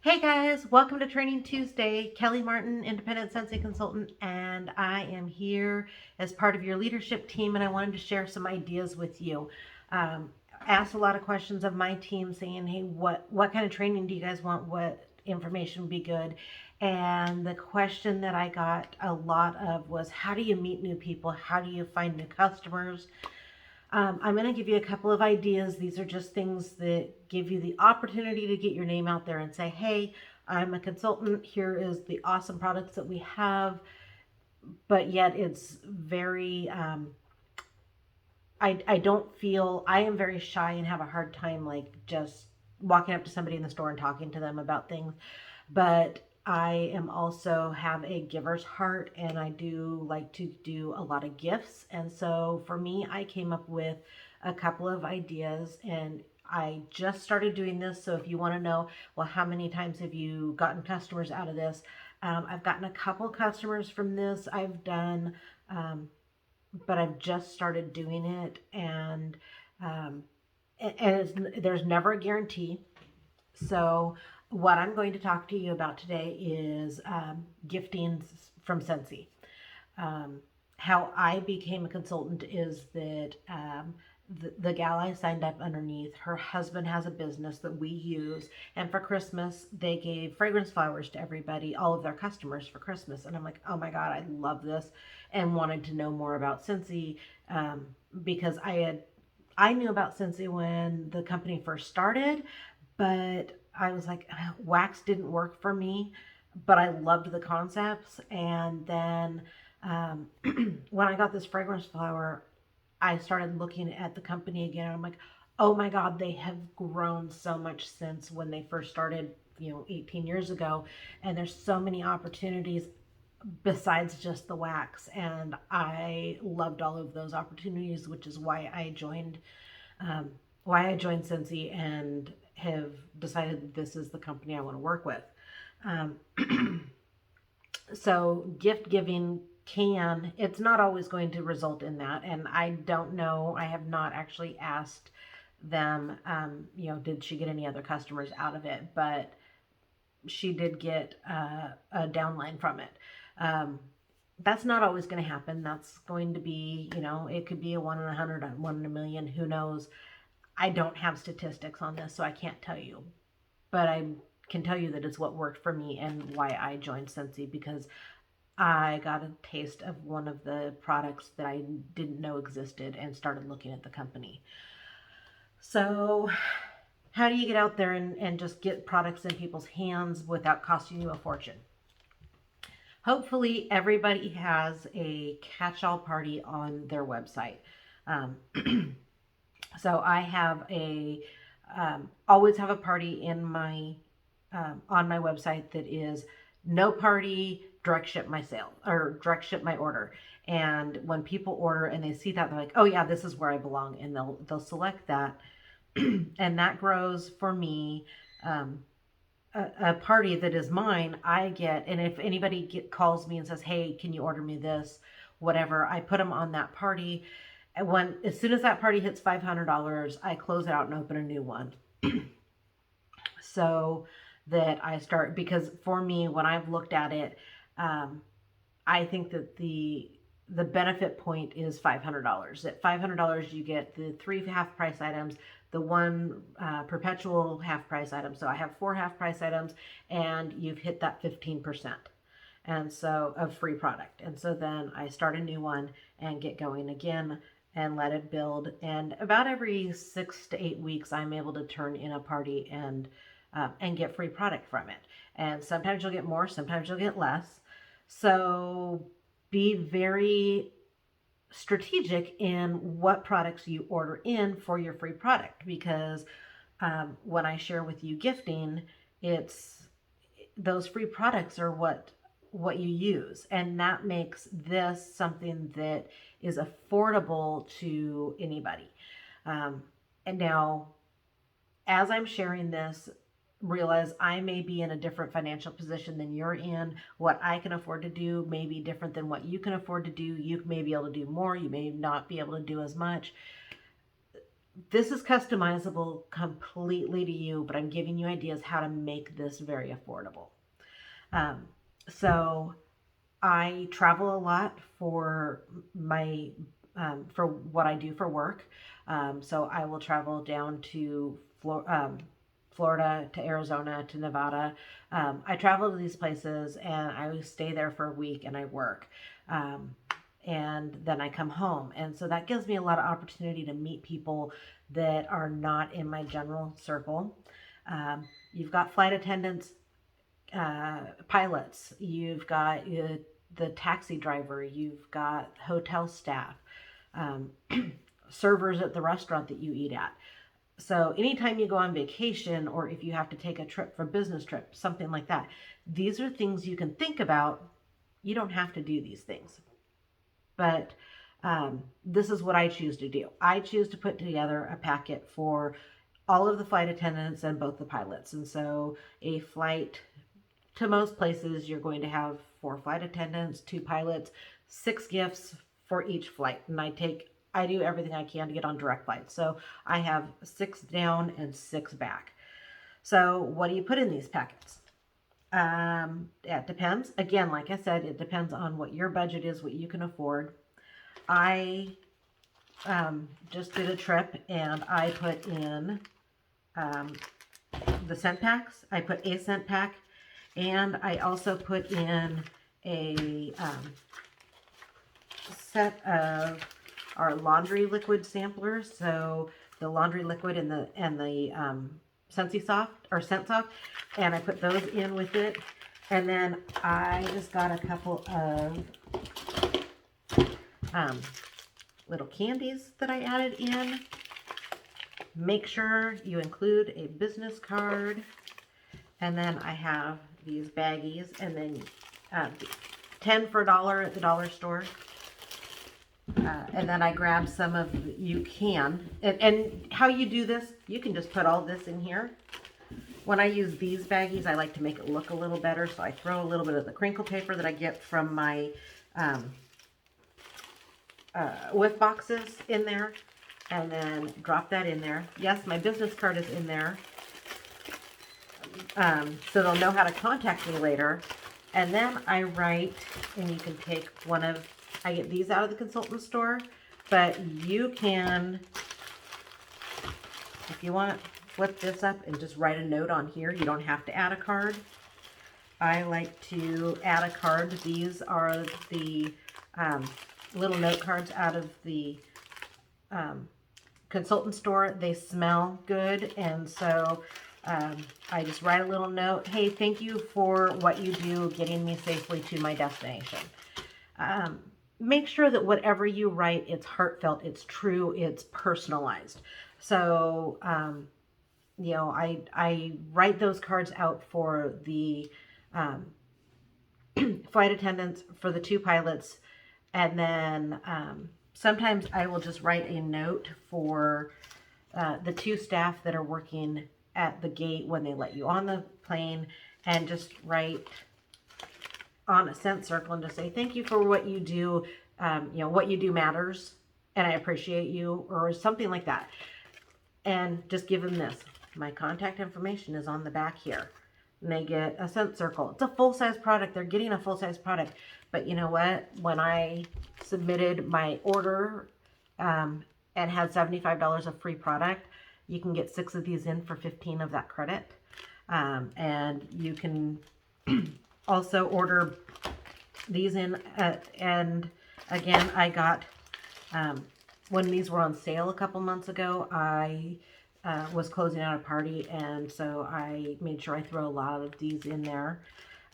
Hey guys, welcome to Training Tuesday. Kelly Martin, independent sensei consultant, and I am here as part of your leadership team, and I wanted to share some ideas with you. Asked a lot of questions of my team saying, hey, what kind of training do you guys want? What information would be good? And the question that I got a lot of was, how do you meet new people? How do you find new customers? I'm going to give you a couple of ideas. These are just things that give you the opportunity to get your name out there and say, hey, I'm a consultant. Here is the awesome products that we have. But yet it's very, I don't feel, I am very shy and have a hard time like just walking up to somebody in the store and talking to them about things. But I am also have a giver's heart and I do like to do a lot of gifts. And so for me, I came up with a couple of ideas and I just started doing this. So if you want to know, well, how many times have you gotten customers out of this? I've gotten a couple customers from this. Um, but I've just started doing it, um, there's never a guarantee. So, what I'm going to talk to you about today is gifting from Scentsy. Um, how I became a consultant is that the gal I signed up underneath, her husband has a business that we use. And for Christmas, they gave fragrance flowers to everybody, all of their customers for Christmas. And I'm like, oh my God, I love this. And wanted to know more about Scentsy um, because I knew about Scentsy when the company first started, but I was like, wax didn't work for me, but I loved the concepts. And then um, when I got this fragrance flower, I started looking at the company again. And I'm like, oh my God, they have grown so much since when they first started, 18 years ago. And there's so many opportunities besides just the wax. And I loved all of those opportunities, which is um, why I joined Scentsy and have decided that this is the company I want to work with. Um, so gift giving it's not always going to result in that. And I don't know, I have not actually asked them, did she get any other customers out of it? But she did get a downline from it. Um, that's not always going to happen. That's going to be, it could be a 1 in 100, a 1 in a million, who knows. I don't have statistics on this, so I can't tell you. But I can tell you that it's what worked for me and why I joined Scentsy, because I got a taste of one of the products that I didn't know existed and started looking at the company. So, how do you get out there and just get products in people's hands without costing you a fortune? Hopefully, everybody has a catch all party on their website. Um, so, I have always have a party in my on my website that is no party, direct ship my sale or direct ship my order. And when people order and they see that, they're like, oh yeah, this is where I belong, and they'll select that. And that grows for me. um, a party that is mine, I get, and if anybody calls me and says, hey, can you order me this, whatever, I put them on that party. And as soon as that party hits $500, I close it out and open a new one. So that I start, because for me, when I've looked at it, um, I think that the benefit point is $500. At $500, you get the 3 half price items, the one perpetual half price item. So I have 4 half price items, and you've hit that 15%. And so of free product. And so then I start a new one and get going again and let it build. And about every 6 to 8 weeks, I'm able to turn in a party and get free product from it. And sometimes you'll get more, sometimes you'll get less. So be very strategic in what products you order in for your free product, because when I share with you gifting, it's those free products are what you use, and that makes this something that is affordable to anybody. And now, as I'm sharing this, realize I may be in a different financial position than you're in. What I can afford to do may be different than what you can afford to do. You may be able to do more, you may not be able to do as much. This is customizable completely to you, but I'm giving you ideas how to make this very affordable. Um, so I travel a lot for my for what I do for work. So I will travel down to Florida, to Arizona, to Nevada. I travel to these places and I stay there for a week and I work. Um, and then I come home. And so that gives me a lot of opportunity to meet people that are not in my general circle. You've got flight attendants, pilots, you've got the taxi driver, you've got hotel staff, um, servers at the restaurant that you eat at. So anytime you go on vacation or if you have to take a trip for business trip, something like that, these are things you can think about. You don't have to do these things, but this is what I choose to do. I choose to put together a packet for all of the flight attendants and both the pilots. And so a flight to most places, you're going to have 4 flight attendants, 2 pilots, 6 gifts for each flight. And I do everything I can to get on direct flights. So I have 6 down and 6 back. So what do you put in these packets? It depends. Again, like I said, it depends on what your budget is, what you can afford. I just did a trip and I put in um, the scent packs. I put a scent pack, and I also put in a set of our laundry liquid samplers. So the laundry liquid and the Scentsy Soft or Scent Soft, and I put those in with it. And then I just got a couple of little candies that I added in. Make sure you include a business card. And then I have these baggies, and then 10 for $1 at the dollar store. And then I grabbed some of, you can, and how you do this, you can just put all this in here. When I use these baggies, I like to make it look a little better, so I throw a little bit of the crinkle paper that I get from my whip boxes in there, and then drop that in there. Yes, my business card is in there, so they'll know how to contact me later. And then I write, and you can take one of, I get these out of the consultant store, but you can, if you want, flip this up and just write a note on here. You don't have to add a card. I like to add a card. These are the little note cards out of the consultant store. They smell good, and so I just write a little note. Hey, thank you for what you do getting me safely to my destination. Make sure that whatever you write, it's heartfelt, it's true, it's personalized. So, you know, I write those cards out for the flight attendants, for the 2 pilots, and then sometimes I will just write a note for the 2 staff that are working at the gate when they let you on the plane, and just write on a scent circle and just say, thank you for what you do. You know, what you do matters and I appreciate you, or something like that. And just give them this. My contact information is on the back here. And they get a scent circle. It's a full-size product. They're getting a full-size product. But you know what? When I submitted my order and had $75 of free product, you can get 6 of these in for 15 of that credit. And you can also order these in. And again, I got, when these were on sale a couple months ago, I was closing out a party, and so I made sure I throw a lot of these in there.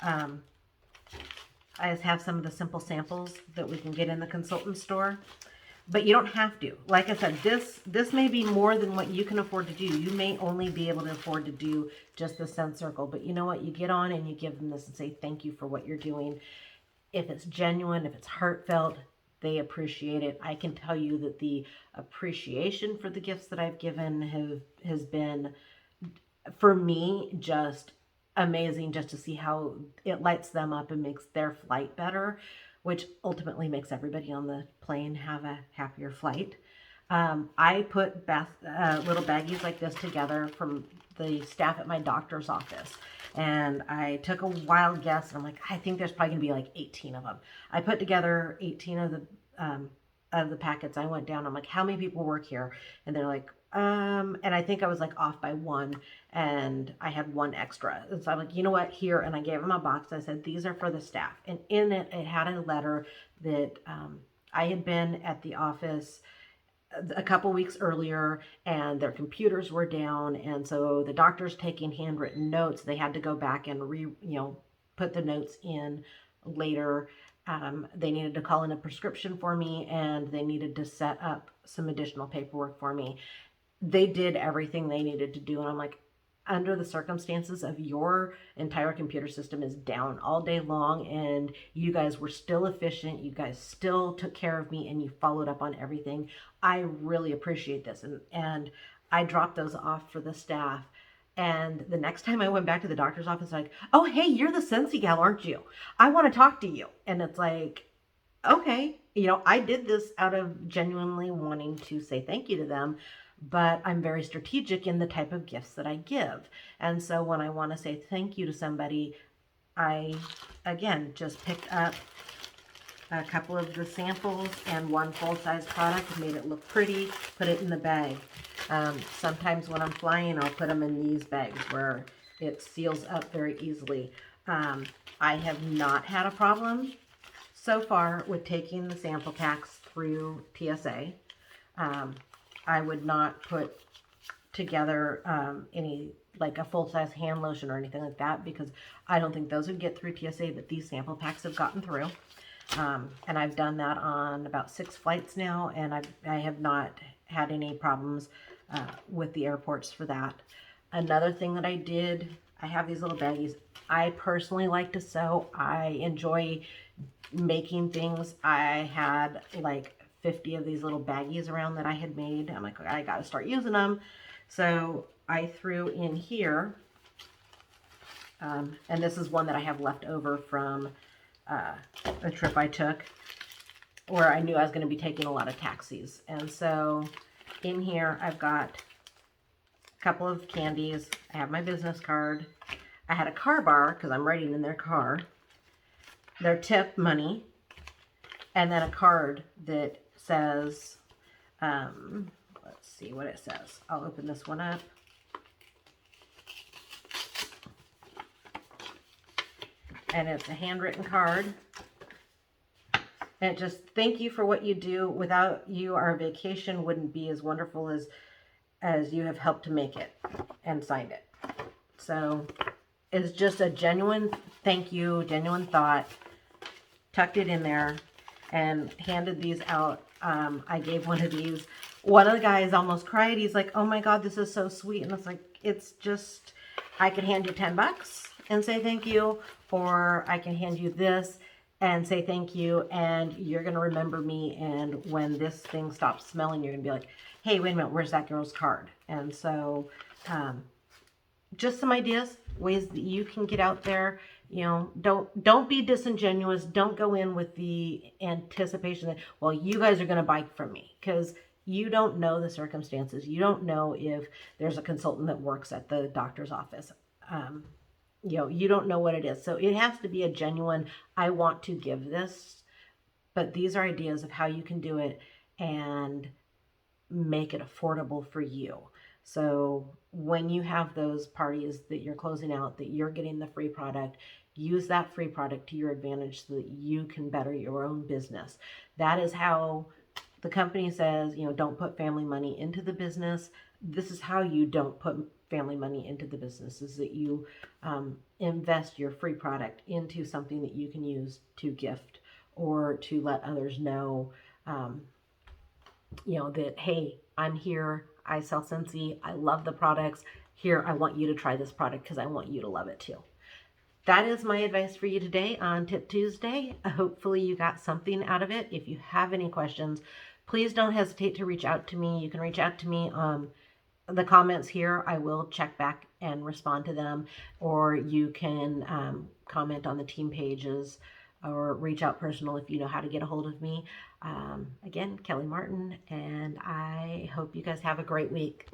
I just have some of the simple samples that we can get in the consultant store, but you don't have to. Like I said, this may be more than what you can afford to do. You may only be able to afford to do just the scent circle, but you know what? You get on and you give them this and say thank you for what you're doing. If it's genuine, if it's heartfelt, they appreciate it. I can tell you that the appreciation for the gifts that I've given has been, for me, just amazing, just to see how it lights them up and makes their flight better, which ultimately makes everybody on the plane have a happier flight. I put little baggies like this together from the staff at my doctor's office. And I took a wild guess, and I'm like, I think there's probably gonna be like 18 of them. I put together 18 of the packets. I went down. I'm like, how many people work here? And they're like, and I think I was like off by one, and I had one extra. And so I'm like, you know what? Here, and I gave them a box. I said, these are for the staff, and in it, it had a letter that I had been at the office a couple weeks earlier and their computers were down, and so the doctor's taking handwritten notes. They had to go back and put the notes in later. They needed to call in a prescription for me, and they needed to set up some additional paperwork for me. They did everything they needed to do, and I'm like, under the circumstances of your entire computer system is down all day long, and you guys were still efficient, you guys still took care of me, and you followed up on everything. I really appreciate this. And I dropped those off for the staff. And the next time I went back to the doctor's office, like, oh, hey, you're the Scentsy gal, aren't you? I want to talk to you. And it's like, okay, I did this out of genuinely wanting to say thank you to them, but I'm very strategic in the type of gifts that I give. And so when I want to say thank you to somebody, I, again, just picked up a couple of the samples and one full-size product, made it look pretty, put it in the bag. Sometimes when I'm flying, I'll put them in these bags where it seals up very easily. I have not had a problem so far with taking the sample packs through TSA. I would not put together any like a full-size hand lotion or anything like that, because I don't think those would get through TSA, but these sample packs have gotten through. And I've done that on about 6 flights now, and I have not had any problems with the airports for that. Another thing that I did, I have these little baggies. I personally like to sew. I enjoy making things. I had like 50 of these little baggies around that I had made. I'm like, I gotta start using them. So I threw in here, and this is one that I have left over from a trip I took where I knew I was going to be taking a lot of taxis. And so in here I've got a couple of candies. I have my business card. I had a car bar because I'm writing in their car, their tip money, and then a card that says, let's see what it says. I'll open this one up. And it's a handwritten card. And it just, thank you for what you do. Without you, our vacation wouldn't be as wonderful as you have helped to make it, and signed it. So it's just a genuine thank you, genuine thought. Tucked it in there and handed these out. I gave one of these. One of the guys almost cried. He's like, oh my God, this is so sweet. And it's like, it's just, I could hand you $10 and say thank you, or I can hand you this and say thank you, and you're going to remember me, and when this thing stops smelling, you're going to be like, hey, wait a minute, where's that girl's card? And so just some ideas, ways that you can get out there. Don't be disingenuous. Don't go in with the anticipation that, well, you guys are going to buy from me, because you don't know the circumstances. You don't know if there's a consultant that works at the doctor's office. You don't know what it is. So it has to be a genuine, I want to give this, but these are ideas of how you can do it and make it affordable for you. So when you have those parties that you're closing out, that you're getting the free product, use that free product to your advantage so that you can better your own business. That is how the company says, don't put family money into the business. This is how you don't put family money into the business, is that you invest your free product into something that you can use to gift or to let others know, that, hey, I'm here, I sell Scentsy, I love the products, here, I want you to try this product because I want you to love it too. That is my advice for you today on Tip Tuesday. Hopefully you got something out of it. If you have any questions, please don't hesitate to reach out to me. You can reach out to me the comments here. I will check back and respond to them, or you can comment on the team pages or reach out personal if you know how to get a hold of me. Again, Kelly Martin, and I hope you guys have a great week.